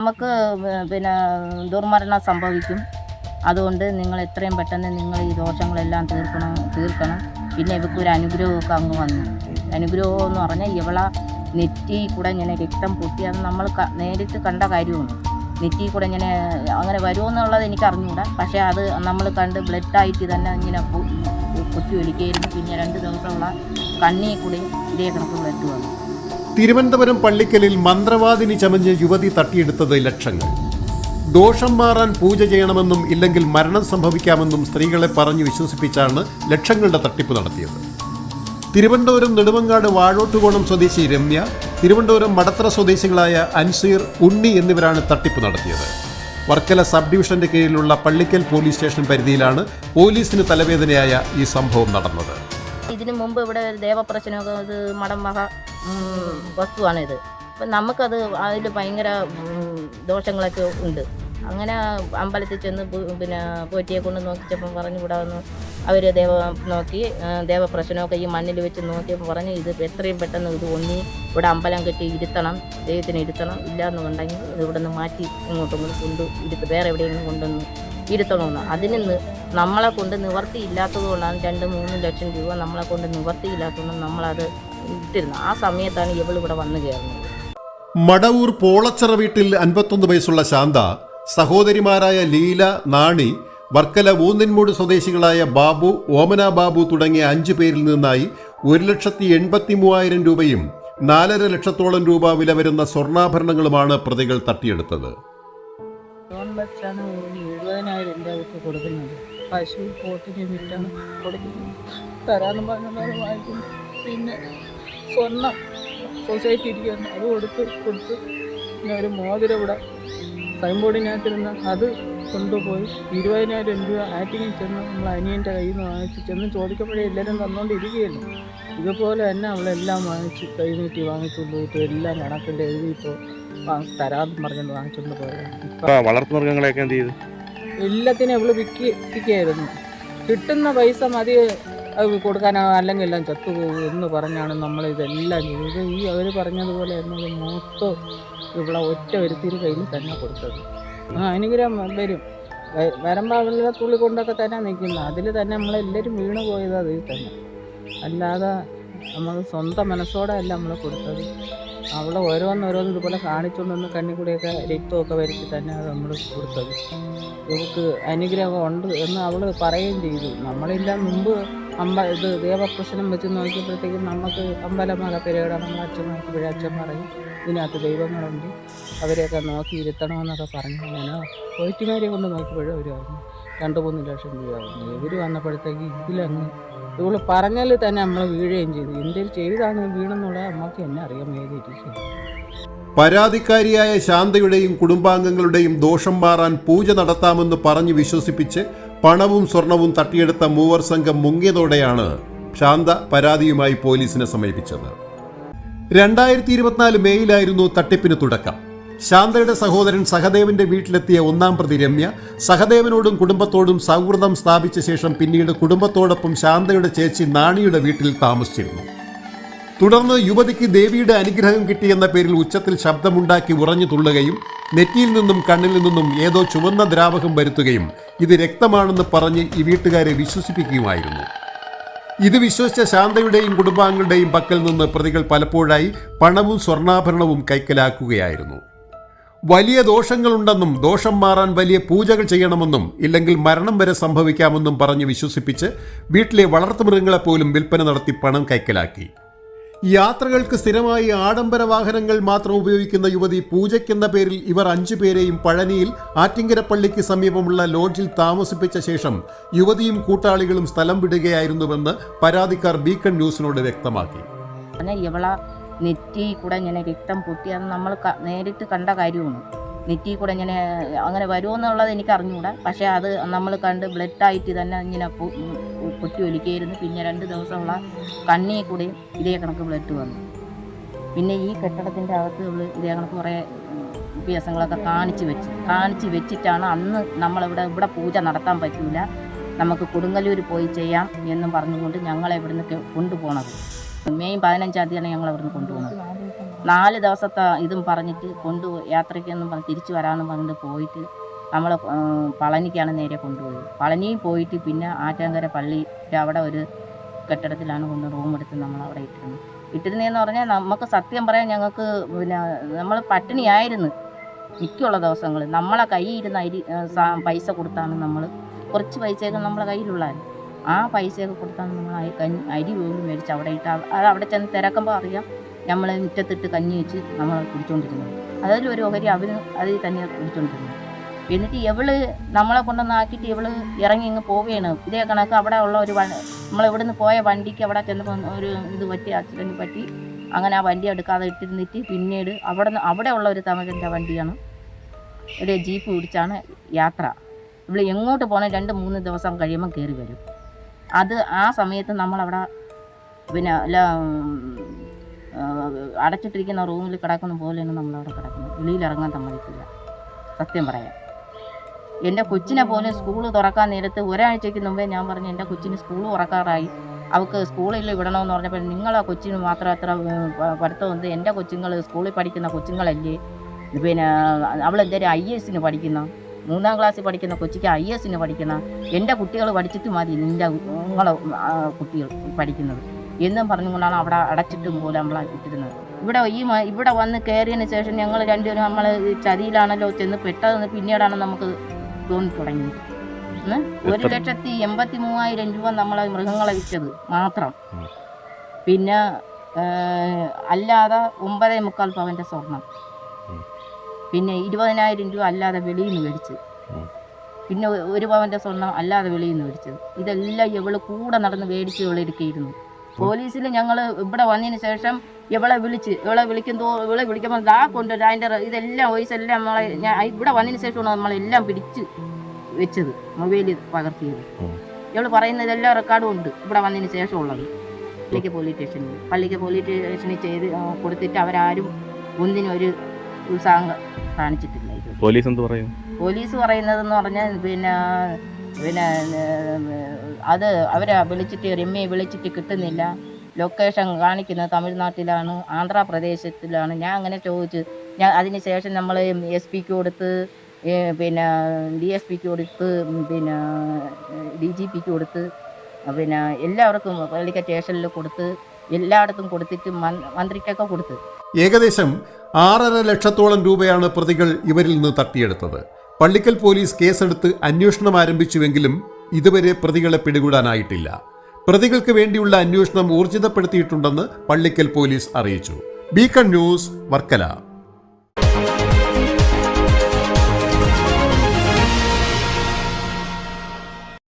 നമുക്ക് പിന്നെ ദുർമരണം സംഭവിക്കും. അതുകൊണ്ട് നിങ്ങൾ എത്രയും പെട്ടെന്ന് നിങ്ങൾ ഈ ദോഷങ്ങളെല്ലാം തീർക്കണം. പിന്നെ ഇവൾക്കൊരു അനുഗ്രഹമൊക്കെ അങ്ങ് വന്നു. അനുഗ്രഹം എന്ന് പറഞ്ഞാൽ ഇവളെ നെറ്റി കൂടെ ഇങ്ങനെ രക്തം പൊട്ടി, അത് നമ്മൾ നേരിട്ട് കണ്ട കാര്യമാണ്. നെറ്റി കൂടെ ഇങ്ങനെ അങ്ങനെ വരുമെന്നുള്ളത് എനിക്ക് അറിഞ്ഞുകൂടാ. പക്ഷേ അത് നമ്മൾ കണ്ട് ബ്ലഡായിട്ട് തന്നെ ഇങ്ങനെ കുത്തി ഒലിക്കുകയായിരുന്നു. പിന്നെ 2 ദിവസമുള്ള കണ്ണിൽ കൂടി ഇതേ കണക്ക് ബ്ലഡ് വന്നു. തിരുവനന്തപുരം പള്ളിക്കലിൽ മന്ത്രവാദിനി ചമഞ്ഞ് യുവതി തട്ടിയെടുത്തത് ലക്ഷങ്ങൾ. ദോഷം മാറാൻ പൂജ ചെയ്യണമെന്നും ഇല്ലെങ്കിൽ മരണം സംഭവിക്കാമെന്നും സ്ത്രീകളെ പറഞ്ഞു വിശ്വസിപ്പിച്ചാണ് ലക്ഷങ്ങളുടെ തട്ടിപ്പ് നടത്തിയത്. തിരുവനന്തപുരം നെടുമങ്ങാട് വാഴോട്ടുകോണം സ്വദേശി രമ്യ, തിരുവനന്തപുരം മടത്തറ സ്വദേശികളായ അൻസീർ, ഉണ്ണി എന്നിവരാണ് തട്ടിപ്പ് നടത്തിയത്. വർക്കല സബ് ഡിവിഷന്റെ കീഴിലുള്ള പള്ളിക്കൽ പോലീസ് സ്റ്റേഷൻ പരിധിയിലാണ് പോലീസിന് തലവേദനയായ ഈ സംഭവം നടന്നത്. ഇതിനു മുമ്പ് ഇവിടെ ഒരു ദേവപ്രശ്നമൊക്കെ ഇത് മടം വക വസ്തുവാണിത്. അപ്പം നമുക്കത് അതിൽ ഭയങ്കര ദോഷങ്ങളൊക്കെ ഉണ്ട്. അങ്ങനെ അമ്പലത്തിൽ ചെന്ന് പിന്നെ പോറ്റിയെ കൊണ്ട് നോക്കിച്ചപ്പം പറഞ്ഞു വിടാമെന്ന് അവർ ദേവപ്രശ്നമൊക്കെ ഈ മണ്ണിൽ വെച്ച് നോക്കിയപ്പോൾ പറഞ്ഞു ഇത് എത്രയും പെട്ടെന്ന് ഇത് ഇവിടെ അമ്പലം കെട്ടി ഇരുത്തണം, ദൈവത്തിന് ഇരുത്തണം. ഇല്ലയെന്നുണ്ടെങ്കിൽ ഇത് ഇവിടെ നിന്ന് മാറ്റി ഇങ്ങോട്ടും വേറെ എവിടെയെങ്കിലും കൊണ്ടുവന്ന് ഇരുത്തണമെന്ന്. അതിന് നമ്മളെ കൊണ്ട് നിവർത്തിയില്ലാത്തത് കൊണ്ടാണ് 2-3 ലക്ഷം രൂപ നമ്മളെ കൊണ്ട് നിവർത്തിയില്ലാത്തതുകൊണ്ട് നമ്മളത് ഇട്ടിരുന്നു. ആ സമയത്താണ് ഇവളിവിടെ വന്നു കയറുന്നത്. മടവൂർ പോളച്ചറ വീട്ടിൽ 51 വയസ്സുള്ള ശാന്ത, സഹോദരിമാരായ ലീല, നാണി, വർക്കല ഊന്നിൻമൂട് സ്വദേശികളായ ബാബു, ഓമന ബാബു തുടങ്ങിയ 5 പേരിൽ നിന്നായി 1,83,000 രൂപയും 4.5 ലക്ഷത്തോളം രൂപ വില വരുന്ന സ്വർണ്ണാഭരണങ്ങളുമാണ് പ്രതികൾ തട്ടിയെടുത്തത്. വെച്ചാണ് 70,000 എൻ്റെ അവർക്ക് കൊടുക്കുന്നത്. പശു പോട്ടിന് വിറ്റാണ് കൊടുക്കുന്നത്. തരാമെന്ന് പറഞ്ഞാൽ വാങ്ങിക്കുന്നു. പിന്നെ സ്വർണ്ണം സൊസൈറ്റി ഇരിക്കുന്നു, അത് കൊടുത്ത് പിന്നെ ഒരു മോതിരം ഇവിടെ സൈൻ ബോർഡിനകത്തിരുന്ന് അത് കൊണ്ടുപോയി 20,000 രൂപ ആറ്റിങ്ങിൽ ചെന്ന് നമ്മൾ അനിയൻ്റെ കയ്യിൽ നിന്ന് വാങ്ങിച്ച് ചെന്ന് ചോദിക്കുമ്പോഴേ എല്ലാവരും തന്നുകൊണ്ടിരിക്കുകയല്ലോ. ഇതുപോലെ തന്നെ അവളെല്ലാം വാങ്ങിച്ച് കൈ നീട്ടി വാങ്ങിച്ചുകൊണ്ട് പോയിട്ട് എല്ലാം കണക്കിൻ്റെ എഴുതിയിട്ട് തരാമെന്ന് പറഞ്ഞുകൊണ്ട് വാങ്ങിച്ചുകൊണ്ട് പോയത്. വളർത്തുമൃഗങ്ങളെയൊക്കെ എന്ത് ചെയ്തു? എല്ലാത്തിനും അവള് വിൽക്കുകയായിരുന്നു. കിട്ടുന്ന പൈസ മതി അത് കൊടുക്കാനോ അല്ലെങ്കിൽ എല്ലാം ചത്തുപോകും എന്ന് പറഞ്ഞാണ് നമ്മളിതെല്ലാം ചെയ്തത്. ഈ അവർ പറഞ്ഞതുപോലെ എന്നത് മൊത്തം ഇവിടെ ഒറ്റ ഒരുത്തിരി കയ്യിൽ തന്നെ കൊടുത്തത്. അനുഗ്രഹം വരും വരുമ്പോൾ അവരുടെ തുള്ളി കൊണ്ടൊക്കെ തന്നെ നിൽക്കുന്നത്. അതിൽ തന്നെ നമ്മളെല്ലാവരും വീണ് പോയത് അതിൽ തന്നെ, അല്ലാതെ നമ്മൾ സ്വന്തം മനസ്സോടെ അല്ല നമ്മൾ കൊടുത്തത്. അവളെ ഓരോന്നോരോന്ന് ഇതുപോലെ കാണിച്ചുകൊണ്ടൊന്ന് കണ്ണിൽ കൂടെയൊക്കെ രക്തമൊക്കെ വരച്ച് തന്നെ അത് നമ്മൾ കൊടുത്തത്. ഇവൾക്ക് അനുഗ്രഹം ഉണ്ട് എന്ന് അവൾ പറയുകയും ചെയ്തു. നമ്മളില്ല മുമ്പ് ഇത് ദേവപ്രശ്നം വെച്ച് നോക്കിയപ്പോഴത്തേക്കും നമുക്ക് അമ്പലമല പെരേട നമ്മൾ അച്ഛൻ നോക്കിയപ്പോഴേ അച്ഛൻ പറയും ഇതിനകത്ത് ദൈവങ്ങളുണ്ട്, അവരെയൊക്കെ നോക്കി ഇരുത്തണമെന്നൊക്കെ പറഞ്ഞു. അങ്ങനെ പോയിറ്റുമാരെ കൊണ്ട് നോക്കിയപ്പോഴും അവർ പറഞ്ഞു 2-3 ലക്ഷം രൂപ ആകുന്നു. ഇവർ വന്നപ്പോഴത്തേക്ക് ഇതിലങ്ങ് ഇവൾ പറഞ്ഞാൽ തന്നെ നമ്മൾ വീഴുകയും ചെയ്തു. എന്തെങ്കിലും ചെയ്താണ് വീണെന്നുള്ളത് നമുക്ക് എന്നെ അറിയാൻ വേണ്ടിയിരിക്കും. പരാതിക്കാരിയായ ശാന്തയുടെയും കുടുംബാംഗങ്ങളുടെയും ദോഷം മാറാൻ പൂജ നടത്താമെന്ന് പറഞ്ഞു വിശ്വസിപ്പിച്ച് പണവും സ്വർണവും തട്ടിയെടുത്ത മൂവർ സംഘം മുങ്ങിയതോടെയാണ് ശാന്ത പരാതിയുമായി പോലീസിനെ സമീപിച്ചത്. 2024 മേയിലായിരുന്നു തട്ടിപ്പിന് തുടക്കം. ശാന്തയുടെ സഹോദരൻ സഹദേവന്റെ വീട്ടിലെത്തിയ 1-ാം പ്രതി രമ്യ സഹദേവനോടും കുടുംബത്തോടും സൗഹൃദം സ്ഥാപിച്ച ശേഷം പിന്നീട് കുടുംബത്തോടൊപ്പം ശാന്തയുടെ ചേച്ചി നാണിയുടെ വീട്ടിൽ താമസിച്ചിരുന്നു. തുടർന്ന് യുവതിക്ക് ദേവിയുടെ അനുഗ്രഹം കിട്ടിയെന്ന പേരിൽ ഉച്ചത്തിൽ ശബ്ദമുണ്ടാക്കി ഉറഞ്ഞു തുള്ളുകയും നെറ്റിയിൽ നിന്നും കണ്ണിൽ നിന്നും ഏതോ ചുവന്ന ദ്രാവകം വരുത്തുകയും ഇത് രക്തമാണെന്ന് പറഞ്ഞ് ഈ വീട്ടുകാരെ വിശ്വസിപ്പിക്കുകയുമായിരുന്നു. ഇത് വിശ്വസിച്ച ശാന്തയുടെയും കുടുംബാംഗങ്ങളുടെയും പക്കൽ നിന്ന് പ്രതികൾ പലപ്പോഴായി പണവും സ്വർണ്ണാഭരണവും കൈക്കലാക്കുകയായിരുന്നു. വലിയ ദോഷങ്ങളുണ്ടെന്നും ദോഷം മാറാൻ വലിയ പൂജകൾ ചെയ്യണമെന്നും ഇല്ലെങ്കിൽ മരണം വരെ സംഭവിക്കാമെന്നും പറഞ്ഞ് വിശ്വസിപ്പിച്ച് വീട്ടിലെ വളർത്തുമൃഗങ്ങളെപ്പോലും വിൽപ്പന നടത്തി പണം കൈക്കലാക്കി. യാത്രകൾക്ക് സ്ഥിരമായി ആഡംബര വാഹനങ്ങൾ മാത്രം ഉപയോഗിക്കുന്ന യുവതി പൂജയ്ക്കെന്ന പേരിൽ ഇവർ 5 പേരെയും പഴനിയിൽ ആറ്റിങ്കര പള്ളിക്ക് സമീപമുള്ള ലോഡ്ജിൽ താമസിപ്പിച്ച ശേഷം യുവതിയും കൂട്ടാളികളും സ്ഥലം വിടുകയായിരുന്നുവെന്ന് പരാതിക്കാർ ബീക്കൺ ന്യൂസിനോട് വ്യക്തമാക്കി. ഇവളെ നെറ്റി കൂടെ ഇങ്ങനെ രക്തം പൊട്ടി, അത് നമ്മൾ നേരിട്ട് കണ്ട കാര്യമാണ്. നെറ്റി കൂടെ ഇങ്ങനെ അങ്ങനെ വരുമെന്നുള്ളത് എനിക്ക് അറിഞ്ഞുകൂടാ. പക്ഷേ അത് നമ്മൾ കണ്ട് ബ്ലഡായിട്ട് തന്നെ ഇങ്ങനെ കുത്തി ഒലിക്കുകയായിരുന്നു. പിന്നെ 2 ദിവസമുള്ള കണ്ണിൽ കൂടി ഇതേ കണക്ക് ബ്ലഡ് വന്നു. പിന്നെ ഈ കെട്ടിടത്തിൻ്റെ അകത്ത് ഇതേ കണക്ക് കുറേ വ്യത്യാസങ്ങളൊക്കെ കാണിച്ച് വെച്ചിട്ടാണ് അന്ന് നമ്മളിവിടെ പൂജ നടത്താൻ പറ്റില്ല, നമുക്ക് കൊടുങ്ങല്ലൂർ പോയി ചെയ്യാം എന്നും പറഞ്ഞുകൊണ്ട് ഞങ്ങളെ ഇവിടുന്ന് കൊണ്ടുപോകണത്. മെയ് 15-ാം തീയതിയാണ് ഞങ്ങൾ അവിടുന്ന് കൊണ്ടുപോകുന്നത്. 4 ദിവസത്തെ ഇതും പറഞ്ഞിട്ട് യാത്രയ്ക്കെന്നും പറഞ്ഞ് തിരിച്ചു വരാമെന്ന് പറഞ്ഞിട്ട് പോയിട്ട് നമ്മൾ പളനിക്കാണ് നേരെ കൊണ്ടുപോയത്. പളനിയിൽ പോയിട്ട് പിന്നെ ആറ്റാങ്കര പള്ളിയുടെ അവിടെ ഒരു കെട്ടിടത്തിലാണ് കൊണ്ട് റൂം എടുത്ത് നമ്മൾ അവിടെ ഇട്ടിരുന്നതെന്ന് പറഞ്ഞാൽ നമുക്ക് സത്യം പറയാൻ ഞങ്ങൾക്ക് പിന്നെ നമ്മൾ പട്ടിണിയായിരുന്നു മിക്കുള്ള ദിവസങ്ങൾ. നമ്മളെ കയ്യിൽ ഇരുന്ന പൈസ കൊടുത്താണ് നമ്മൾ കുറച്ച് പൈസയൊക്കെ നമ്മളെ കയ്യിലുള്ളായിരുന്നു. ആ പൈസയൊക്കെ കൊടുത്താണ് നമ്മൾ അരി പോലും മേടിച്ച് അവിടെ ഇട്ട് അത് അവിടെ ചെന്ന് തിരക്കുമ്പോൾ അറിയാം നമ്മൾ മുറ്റത്തിട്ട് കഞ്ഞി വെച്ച് നമ്മൾ കുടിച്ചുകൊണ്ടിരുന്നത്. അതിലൊരു ഓഹരി അവർ അതിൽ തന്നെ കുടിച്ചുകൊണ്ടിരുന്നത്. എന്നിട്ട് ഇവള് നമ്മളെ കൊണ്ടുവന്നാക്കിയിട്ട് ഇവള് ഇറങ്ങി ഇങ്ങ് പോവുകയാണ്. ഇതേ കണക്ക് അവിടെ ഉള്ള ഒരു നമ്മളിവിടെ നിന്ന് പോയ വണ്ടിക്ക് അവിടെ ചെന്നപ്പോൾ ഒരു ഇത് പറ്റി, ആക്സിഡൻറ്റ് പറ്റി. അങ്ങനെ ആ വണ്ടി എടുക്കാതെ ഇട്ടിരുന്നിട്ട് പിന്നീട് അവിടെ ഉള്ള ഒരു തമിഴിൻ്റെ വണ്ടിയാണ് ഒരു ജീപ്പ് പിടിച്ചാണ് യാത്ര. ഇവിടെ എങ്ങോട്ട് പോകണം 2-3 ദിവസം കഴിയുമ്പോൾ കയറി വരും. അത് ആ സമയത്ത് നമ്മളവിടെ പിന്നെ അടച്ചിട്ടിരിക്കുന്ന റൂമിൽ കിടക്കുന്ന പോലെയാണ് നമ്മളവിടെ കിടക്കുന്നത്. വെളിയിലിറങ്ങാൻ സമ്മതിക്കില്ല. സത്യം പറയാം, എൻ്റെ കൊച്ചിനെ പോലെ സ്കൂൾ തുറക്കാൻ നേരത്ത് ഒരാഴ്ചയ്ക്ക് മുമ്പേ ഞാൻ പറഞ്ഞു എൻ്റെ കൊച്ചിന് സ്കൂൾ തുറക്കാറായി, അവൾക്ക് സ്കൂളിൽ വിടണമെന്ന് പറഞ്ഞപ്പോൾ നിങ്ങളെ കൊച്ചിന് മാത്രം അത്ര പഠിത്തമുണ്ട്, എൻ്റെ കൊച്ചുങ്ങൾ സ്കൂളിൽ പഠിക്കുന്ന കൊച്ചുങ്ങളല്ലേ, പിന്നെ അവളെന്തായാലും IAS പഠിക്കുന്ന 3ാം ക്ലാസ്സിൽ പഠിക്കുന്ന കൊച്ചിക്ക് IAS പഠിക്കുന്ന, എൻ്റെ കുട്ടികൾ പഠിച്ചിട്ട് മതി നിങ്ങളെ കുട്ടികൾ പഠിക്കുന്നത് എന്നും പറഞ്ഞുകൊണ്ടാണ് അവിടെ അടച്ചിട്ടും പോലെ നമ്മളെ ഇട്ടിരുന്നത്. ഇവിടെ വന്ന് കയറിയതിന് ശേഷം ഞങ്ങൾ രണ്ടുപേരും നമ്മൾ ചതിയിലാണല്ലോ ചെന്ന് പെട്ടതെന്ന് പിന്നീടാണ് നമുക്ക് തോന്നി തുടങ്ങി. 1,83,000 രൂപ നമ്മളെ മൃഗങ്ങളെ വിറ്റത് മാത്രം. പിന്നെ അല്ലാതെ 9.25 പവൻ്റെ സ്വർണം, പിന്നെ 20,000 രൂപ അല്ലാതെ വെളിയിൽ നിന്ന് മേടിച്ച്, പിന്നെ 1 പവൻ്റെ സ്വർണം അല്ലാതെ വെളിയിൽ നിന്ന് മേടിച്ചത്. ഇതെല്ലാം ഇവള് കൂടെ നടന്ന് മേടിച്ച് ഇവളെടുക്കിയിരുന്നു. പോലീസിൽ ഞങ്ങൾ ഇവിടെ വന്നതിന് ശേഷം ഇവളെ വിളിക്കുമ്പോൾ ദാ കൊണ്ടുവരും അതിൻ്റെ ഇതെല്ലാം വോയിസെല്ലാം നമ്മളെ ഇവിടെ വന്നതിന് ശേഷമാണ് നമ്മളെല്ലാം പിടിച്ച് വെച്ചത്, മൊബൈലിൽ പകർത്തിയത്. ഇവൾ പറയുന്നതെല്ലാം റെക്കോർഡും ഉണ്ട് ഇവിടെ വന്നതിന് ശേഷമുള്ളത്. പള്ളിക്ക് പോലീസ് സ്റ്റേഷനിൽ ചെയ്ത് കൊടുത്തിട്ട് അവരാരും ഒന്നിനും ഒരു ഉത്സാഹം കാണിച്ചിട്ടില്ല. പോലീസ് എന്ത് പറയും? പോലീസ് പറയുന്നതെന്ന് പറഞ്ഞാൽ പിന്നെ അത് അവരെ വിളിച്ചിട്ട് രമ്യയെ വിളിച്ചിട്ട് കിട്ടുന്നില്ല, ലൊക്കേഷൻ കാണിക്കുന്നത് തമിഴ്നാട്ടിലാണ്, ആന്ധ്രാപ്രദേശത്തിലാണ്. ഞാൻ അങ്ങനെ ചോദിച്ചു. അതിന് ശേഷം നമ്മൾ SP കൊടുത്ത്, പിന്നെ DSP കൊടുത്ത്, പിന്നെ DGP കൊടുത്ത്, പിന്നെ എല്ലാവർക്കും പള്ളിക്ക സ്റ്റേഷനിൽ കൊടുത്ത്, എല്ലായിടത്തും കൊടുത്തിട്ട് മന്ത്രിക്കൊക്കെ കൊടുത്ത്. ഏകദേശം 6.5 ലക്ഷത്തോളം രൂപയാണ് പ്രതികൾ ഇവരിൽ നിന്ന് തട്ടിയെടുത്തത്. പള്ളിക്കൽ പോലീസ് കേസെടുത്ത് അന്വേഷണം ആരംഭിച്ചുവെങ്കിലും ഇതുവരെ പ്രതികളെ പിടികൂടാനായിട്ടില്ല. പ്രതികൾക്ക് വേണ്ടിയുള്ള അന്വേഷണം ഊർജിതപ്പെടുത്തിയിട്ടുണ്ടെന്ന് പള്ളിക്കൽ പോലീസ് അറിയിച്ചു. Beacon news, Varkala.